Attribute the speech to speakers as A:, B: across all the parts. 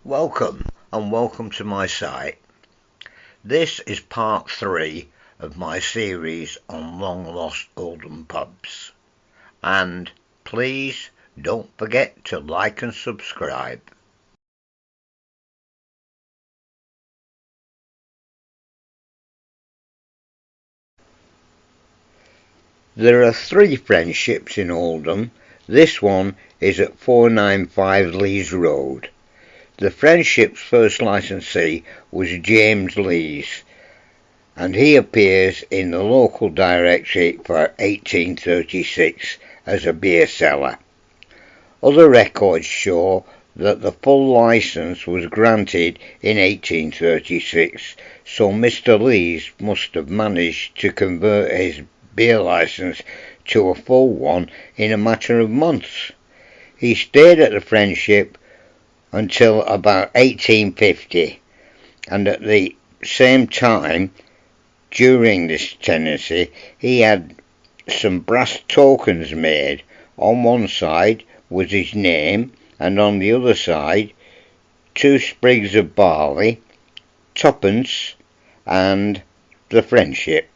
A: Welcome and welcome to my site. This is part 3 of my series on long lost Oldham pubs, and please don't forget to like and subscribe. There are 3 friendships in Oldham. This one is at 495 Lees Road. The friendship's first licensee was James Lees, and he appears in the local directory for 1836 as a beer seller. Other records show that the full licence was granted in 1836, so Mr. Lees must have managed to convert his beer licence to a full one in a matter of months. He stayed at the friendship until about 1850, and at the same time during this tenancy he had some brass tokens made. On one side was his name, and on the other side 2 sprigs of barley, 2pence, and the friendship.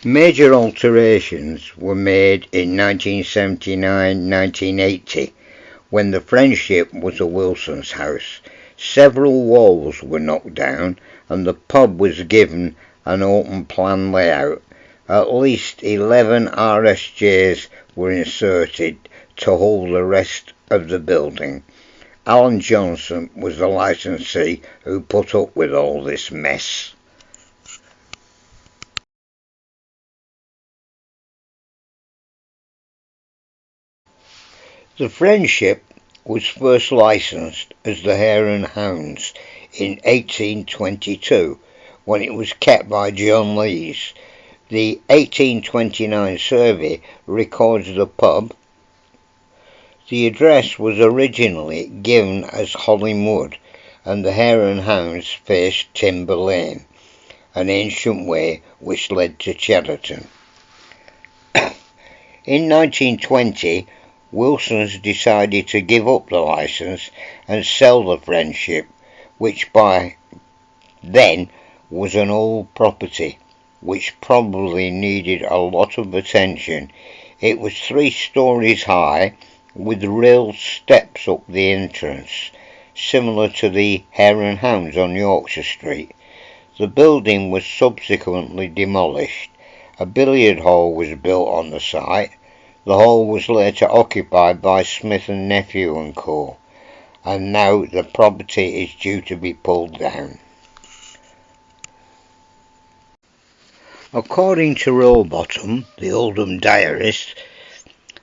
A: Major alterations were made in 1979-1980 when the friendship was a Wilson's house. Several walls were knocked down and the pub was given an open plan layout. At least 11 RSJs were inserted to hold the rest of the building. Alan Johnson was the licensee who put up with all this mess. The friendship was first licensed as the Heron Hounds in 1822 when it was kept by John Lees. The 1829 survey records the pub. The address was originally given as Hollingwood, and the Heron Hounds faced Timber Lane, an ancient way which led to Cheriton. In 1920, Wilson's decided to give up the licence and sell the friendship, which by then was an old property which probably needed a lot of attention. It was 3 stories high with railed steps up the entrance, similar to the Heron Hounds on Yorkshire Street. The building was subsequently demolished. A billiard hall was built on the site. The hall was later occupied by Smith and Nephew and Co., and now the property is due to be pulled down. According to Rowbottom, the Oldham diarist,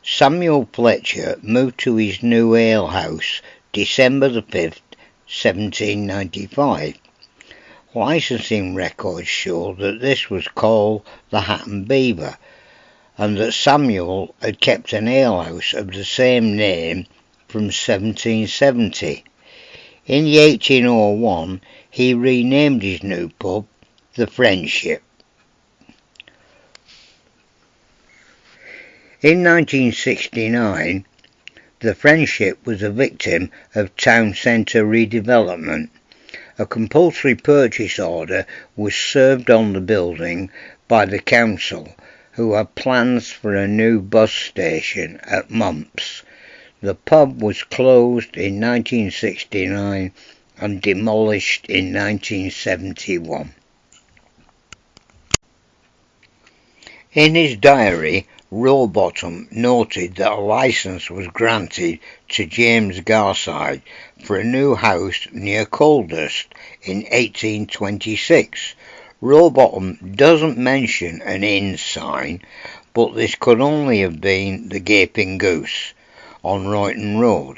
A: Samuel Fletcher moved to his new alehouse December the 5th, 1795. Licensing records show that this was called the Hat and Beaver, and that Samuel had kept an alehouse of the same name from 1770. In the 1801 he renamed his new pub the Friendship. In 1969 the Friendship was a victim of town centre redevelopment. A compulsory purchase order was served on the building by the council, who had plans for a new bus station at Mumps. The pub was closed in 1969 and demolished in 1971. In his diary, Rowbottom noted that a licence was granted to James Garside for a new house near Coldhurst in 1826. Rowbottom doesn't mention an inn sign, but this could only have been the Gaping Goose on Royton Road.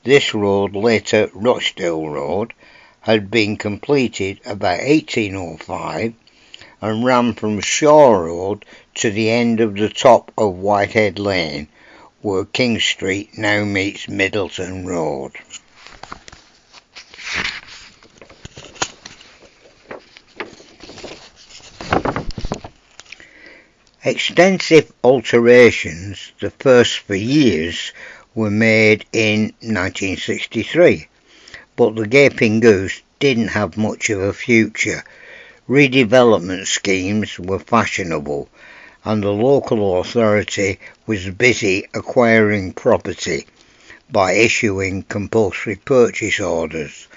A: This road, later Rochdale Road, had been completed about 1805 and ran from Shaw Road to the end of the top of Whitehead Lane, where King Street now meets Middleton Road. Extensive alterations, the first for years, were made in 1963. but the Gaping Goose didn't have much of a future. Redevelopment schemes were fashionable, and the local authority was busy acquiring property by issuing compulsory purchase orders.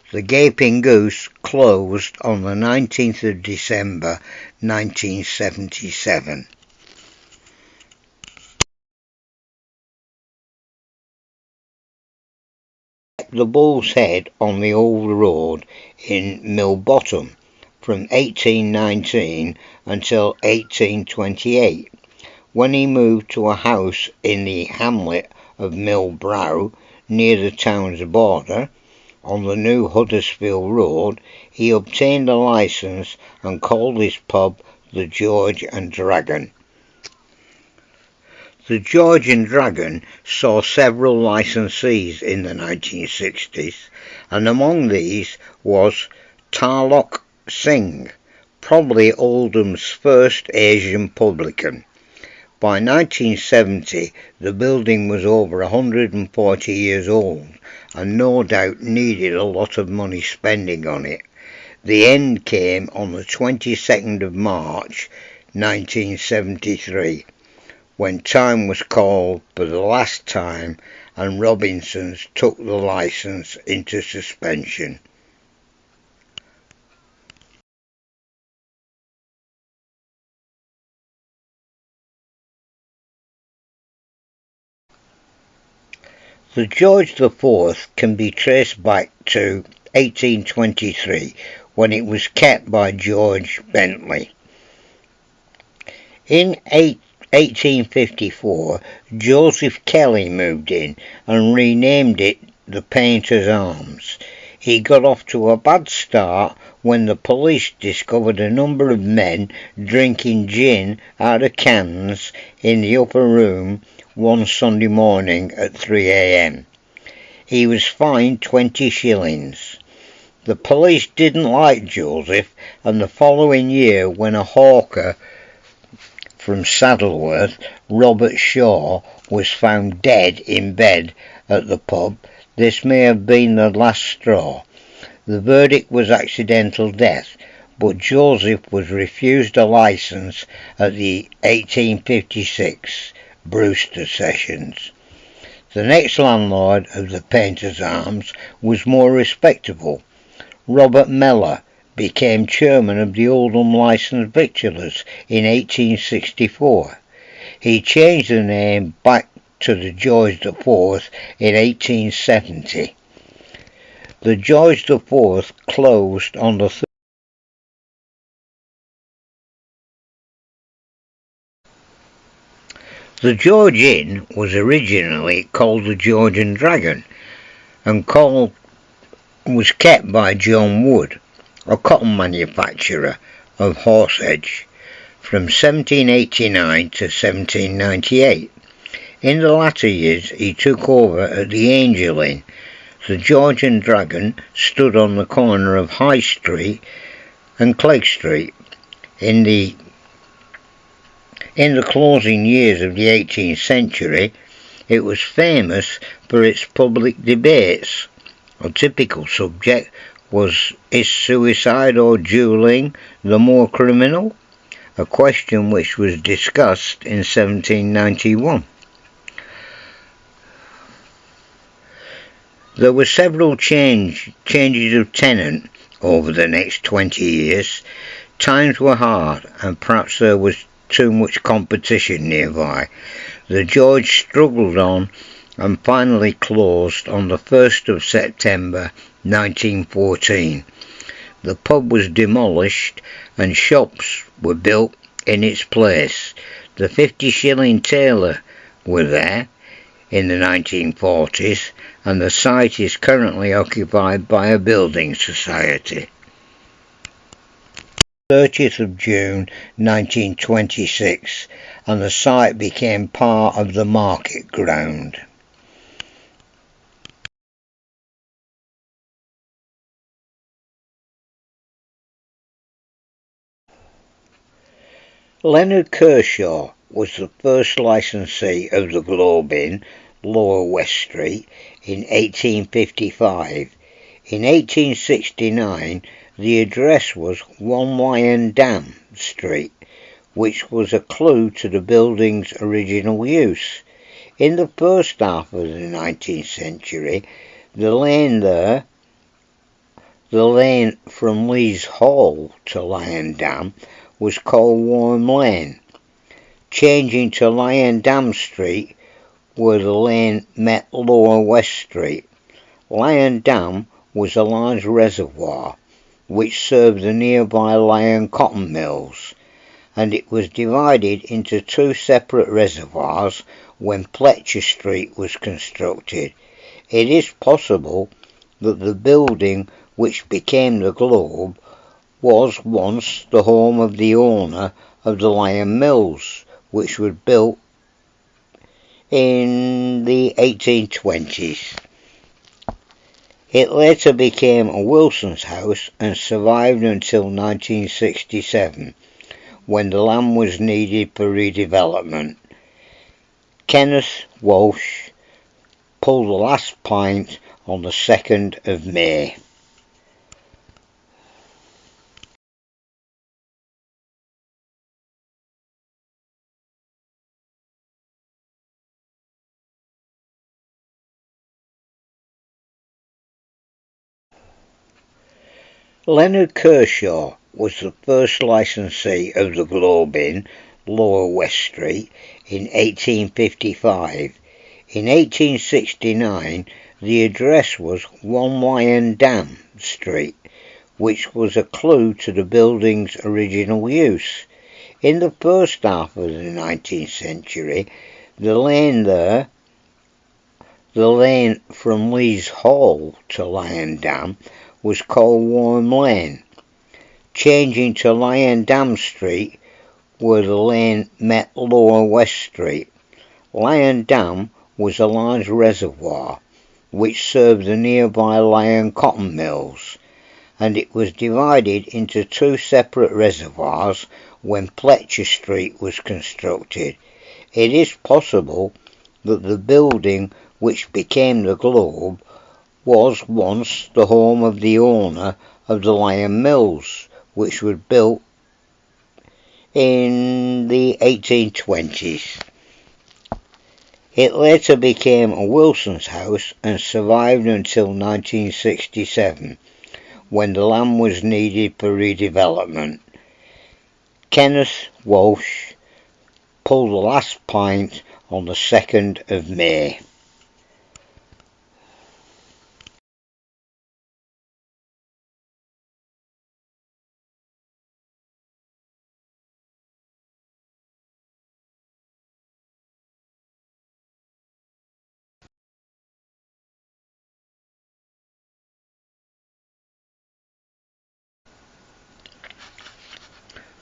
A: The Gaping Goose closed on the 19th of December 1977. The Bull's Head on the old road in Mill Bottom from 1819 until 1828, when he moved to a house in the hamlet of Mill Brow near the town's border. On the new Huddersfield Road, he obtained a licence and called his pub the George and Dragon. The George and Dragon saw several licensees in the 1960s, and among these was Tarlok Singh, probably Oldham's first Asian publican. By 1970, the building was over 140 years old and no doubt needed a lot of money spending on it. The end came on the 22nd of March 1973, when time was called for the last time and Robinsons took the licence into suspension. The George IV can be traced back to 1823, when it was kept by George Bentley. In 1854, Joseph Kelly moved in and renamed it the Painter's Arms. He got off to a bad start when the police discovered a number of men drinking gin out of cans in the upper room one Sunday morning at 3 a.m. He was fined 20 shillings. The police didn't like Joseph, and the following year, when a hawker from Saddleworth, Robert Shaw, was found dead in bed at the pub, this may have been the last straw. The verdict was accidental death, but Joseph was refused a licence at the 1856 Brewster Sessions. The next landlord of the Painter's Arms was more respectable. Robert Mellor became chairman of the Oldham Licensed Victuallers in 1864. He changed the name back to the George IV in 1870. The George IV closed on the The George Inn was originally called the George and Dragon, and was kept by John Wood, a cotton manufacturer of Horseheads, from 1789 to 1798. In the latter years he took over at the Angel Inn. The George and Dragon stood on the corner of High Street and Clegg Street. In the closing years of the 18th century, it was famous for its public debates. A typical subject was, is suicide or duelling the more criminal? A question which was discussed in 1791. There were several changes of tenant over the next 20 years. Times were hard, and perhaps there was too much competition nearby. The George struggled on and finally closed on the 1st of September 1914. The pub was demolished and shops were built in its place. The 50-shilling tailor were there in the 1940s, and the site is currently occupied by a building society. 30th of June 1926, and the site became part of the market ground. Leonard Kershaw was the first licensee of the Globe Inn, Lower West Street, in 1855. In 1869 the address was 1 Lion Dam Street, which was a clue to the building's original use. In the first half of the 19th century, the lane from Lees Hall to Lion Dam, was called Warm Lane, changing to Lion Dam Street where the lane met Lower West Street. Lion Dam was a large reservoir which served the nearby Lion cotton mills, and it was divided into two separate reservoirs when Fletcher Street was constructed. It is possible that the building which became the Globe was once the home of the owner of the Lion Mills, which was built in the 1820s. It later became a Wilson's house and survived until 1967, when the land was needed for redevelopment. Kenneth Walsh pulled the last pint on the 2nd of May. Leonard Kershaw was the first licensee of the Globe in Lower West Street in 1855. In 1869 the address was 1 Lion Dam Street, which was a clue to the building's original use. In the first half of the 19th century, the lane from Lees Hall to Lion Dam was called Warm Lane, changing to Lion Dam Street where the lane met Lower West Street. Lion Dam was a large reservoir which served the nearby Lion cotton mills, and it was divided into two separate reservoirs when Fletcher Street was constructed. It is possible that the building which became the Globe was once the home of the owner of the Lion Mills, which was built in the 1820s. It later became a Wilson's house and survived until 1967, when the land was needed for redevelopment. Kenneth Walsh pulled the last pint on the 2nd of May.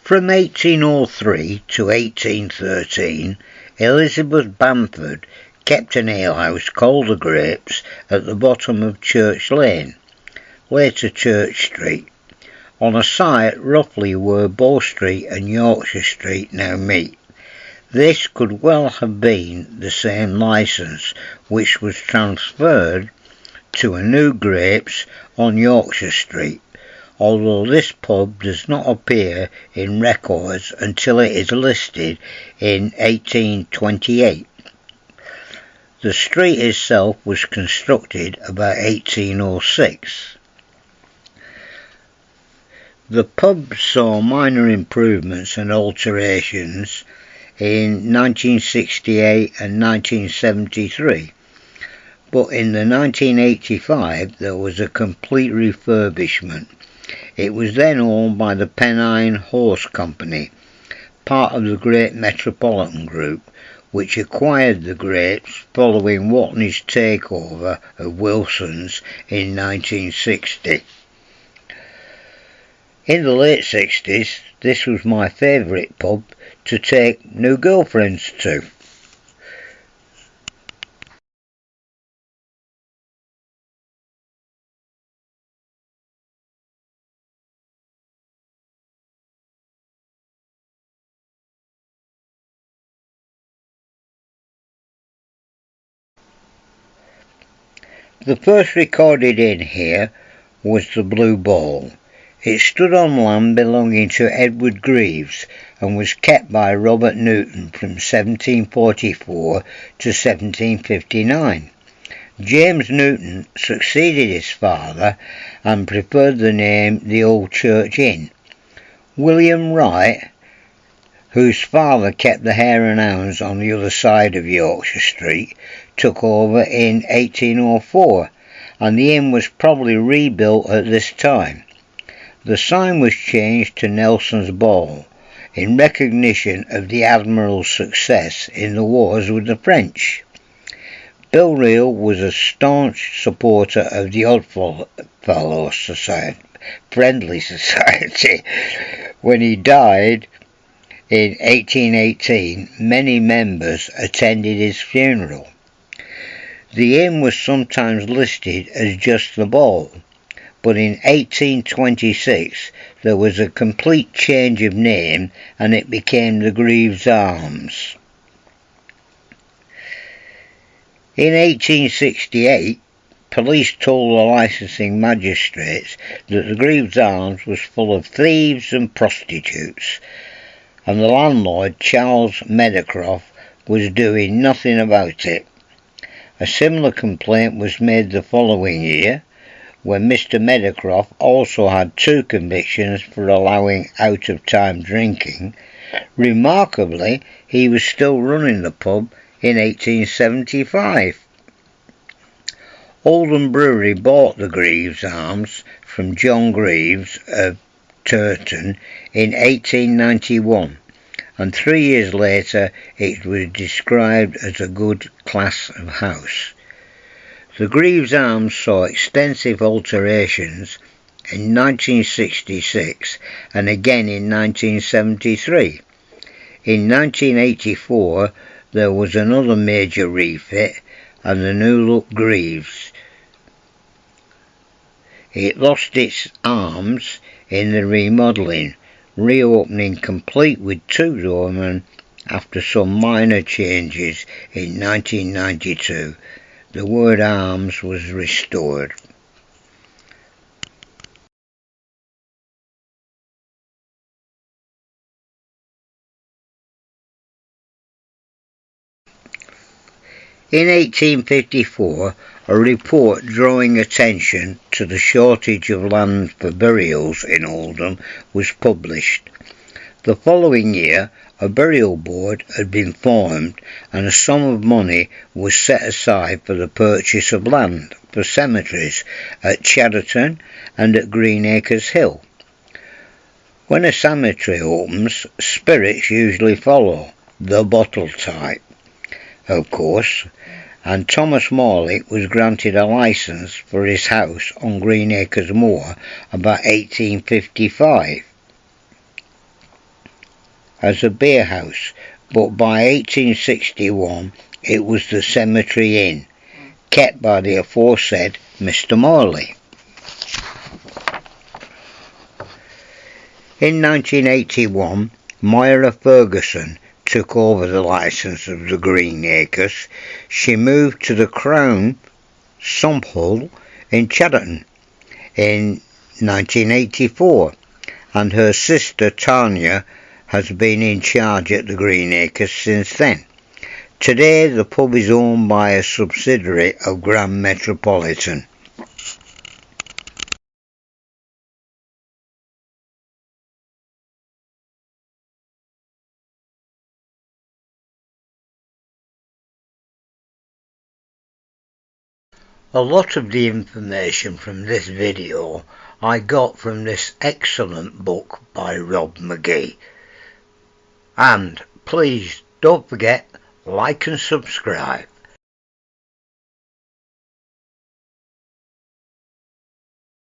A: From 1803 to 1813, Elizabeth Bamford kept an alehouse called the Grapes at the bottom of Church Lane, later Church Street, on a site roughly where Bow Street and Yorkshire Street now meet. This could well have been the same licence which was transferred to a new Grapes on Yorkshire Street, although this pub does not appear in records until it is listed in 1828. The street itself was constructed about 1806. The pub saw minor improvements and alterations in 1968 and 1973, but in the 1985 there was a complete refurbishment. It was then owned by the Pennine Horse Company, part of the Great Metropolitan Group, which acquired the Grapes following Watney's takeover of Wilson's in 1960. In the late 60s, this was my favourite pub to take new girlfriends to. The first recorded inn here was the Blue Ball. It stood on land belonging to Edward Greaves and was kept by Robert Newton from 1744 to 1759. James Newton succeeded his father and preferred the name the Old Church Inn. William Wright, whose father kept the Heron Hounds on the other side of Yorkshire Street, took over in 1804, and the inn was probably rebuilt at this time. The sign was changed to Nelson's Ball in recognition of the Admiral's success in the wars with the French. Bill Reel was a staunch supporter of the Oddfellow Friendly Society. When he died in 1818, many members attended his funeral. The inn was sometimes listed as just the Ball, but in 1826 there was a complete change of name and it became the Greaves Arms. In 1868, police told the licensing magistrates that the Greaves Arms was full of thieves and prostitutes, and the landlord, Charles Meadowcroft, was doing nothing about it. A similar complaint was made the following year, when Mr. Meadowcroft also had 2 convictions for allowing out-of-time drinking. Remarkably, he was still running the pub in 1875. Oldham Brewery bought the Greaves Arms from John Greaves of Turton in 1891, and 3 years later it was described as a good class of house. The Greaves Arms saw extensive alterations in 1966 and again in 1973. In 1984 there was another major refit and the new look Greaves. It lost its arms in the remodelling, reopening complete with 2 doormen after some minor changes in 1992. The word arms was restored. In 1854, a report drawing attention to the shortage of land for burials in Oldham was published. The following year, a burial board had been formed and a sum of money was set aside for the purchase of land for cemeteries at Chadderton and at Greenacres Hill. When a cemetery opens, spirits usually follow, the bottle type, of course, and Thomas Morley was granted a licence for his house on Greenacres Moor about 1855 as a beer house, but by 1861 it was the Cemetery Inn, kept by the aforesaid Mr. Morley. In 1981, Moira Ferguson took over the licence of the Greenacres. She moved to the Crown Sump Hall in Chadderton in 1984, and her sister Tanya has been in charge at the Greenacres since then. Today the pub is owned by a subsidiary of Grand Metropolitan. A lot of the information from this video I got from this excellent book by Rob McGee. And please don't forget, like and subscribe.